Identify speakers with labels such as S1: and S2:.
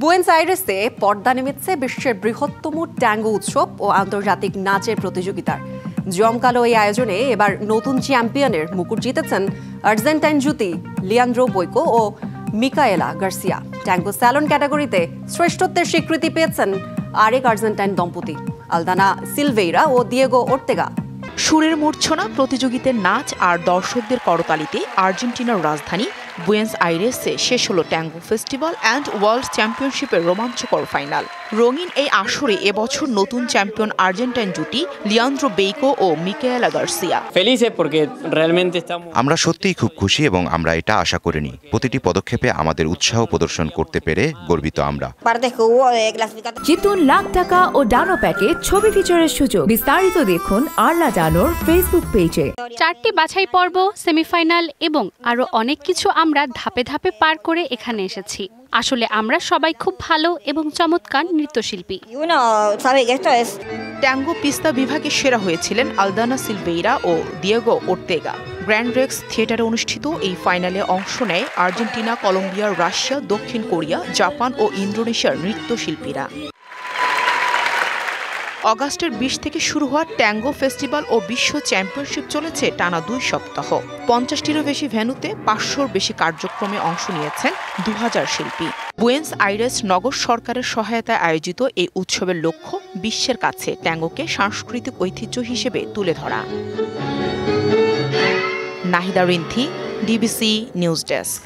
S1: Buenos আইরেসে পর্দা নেমেছে বিশ্বের বৃহত্তম ট্যাঙ্গো উৎসব ও আন্তর্জাতিক নাচের প্রতিযোগিতার জমকালো এই আয়োজনে এবার নতুন চ্যাম্পিয়নের মুকুট জিতেছেন আর্জেন্টাইন জুটি লিয়ান্দ্রো বৈকো ও মিকায়েলা গার্সিয়া। ট্যাঙ্গো স্যালন ক্যাটাগরিতে শ্রেষ্ঠত্বের স্বীকৃতি পেয়েছেন আরেক আর্জেন্টাইন দম্পতি আলদানা সিলভেইরা ও দিয়েগো ওর্তেগা।
S2: সুরের মূর্ছনা, প্রতিযোগিতার নাচ আর দর্শকদের করতালিতে আর্জেন্টিনার রাজধানী বুয়েন্স আইরেসে শেষ হলো ট্যাঙ্গো ফেস্টিভ্যাল অ্যান্ড ওয়ার্ল্ড চ্যাম্পিয়নশিপের রোমাঞ্চকর ফাইনাল। রঙিন এই আসরে এবছর নতুন চ্যাম্পিয়ন আর্জেন্টাইন জুটি লিয়ান্দ্রো বেইকো ও মিকায়েলা গার্সিয়া।
S3: আমরা সত্যিই খুব খুশি এবং আমরা এটা আশা করিনি। প্রতিটি পদক্ষেপে আমাদের উৎসাহ প্রদর্শন করতে পেরে গর্বিত আমরা।
S4: জিতুন লাখ টাকা ও ডানো প্যাকেজ ছবি ফিচারের সুযোগ। বিস্তারিত দেখুন আরলা ডানোর ফেসবুক পেজে।
S5: 4টি বাছাই পর্ব, সেমিফাইনাল এবং আরো অনেক কিছু আমরা ধাপে ধাপে পার করে এখানে এসেছি। আসলে আমরা সবাই খুব ভালো এবং চমৎকার নৃত্যশিল্পী।
S2: ট্যাঙ্গো পিস্তা বিভাগে সেরা হয়েছিলেন আলদানা সিলভেইরা ও দিয়েগো ওর্তেগা। গ্র্যান্ড রেক্স থিয়েটারে অনুষ্ঠিত এই ফাইনালে অংশ নেয় আর্জেন্টিনা, কলম্বিয়া, রাশিয়া, দক্ষিণ কোরিয়া, জাপান ও ইন্দোনেশিয়ার নৃত্যশিল্পীরা। অগাস্টের 20 থেকে শুরু হওয়া ট্যাঙ্গো ফেস্টিভ্যাল ও বিশ্ব চ্যাম্পিয়নশিপ চলেছে টানা 2 সপ্তাহ। 50টিরও বেশি ভেন্যুতে 500র বেশি কার্যক্রমে অংশ নিয়েছেন 2000 শিল্পী। বুয়েন্স আইরেস নগর সরকারের সহায়তায় আয়োজিত এই উৎসবের লক্ষ্য বিশ্বের কাছে ট্যাঙ্গোকে সাংস্কৃতিক ঐতিহ্য হিসেবে তুলে ধরা। Nahida Rinthi, DBC news desk.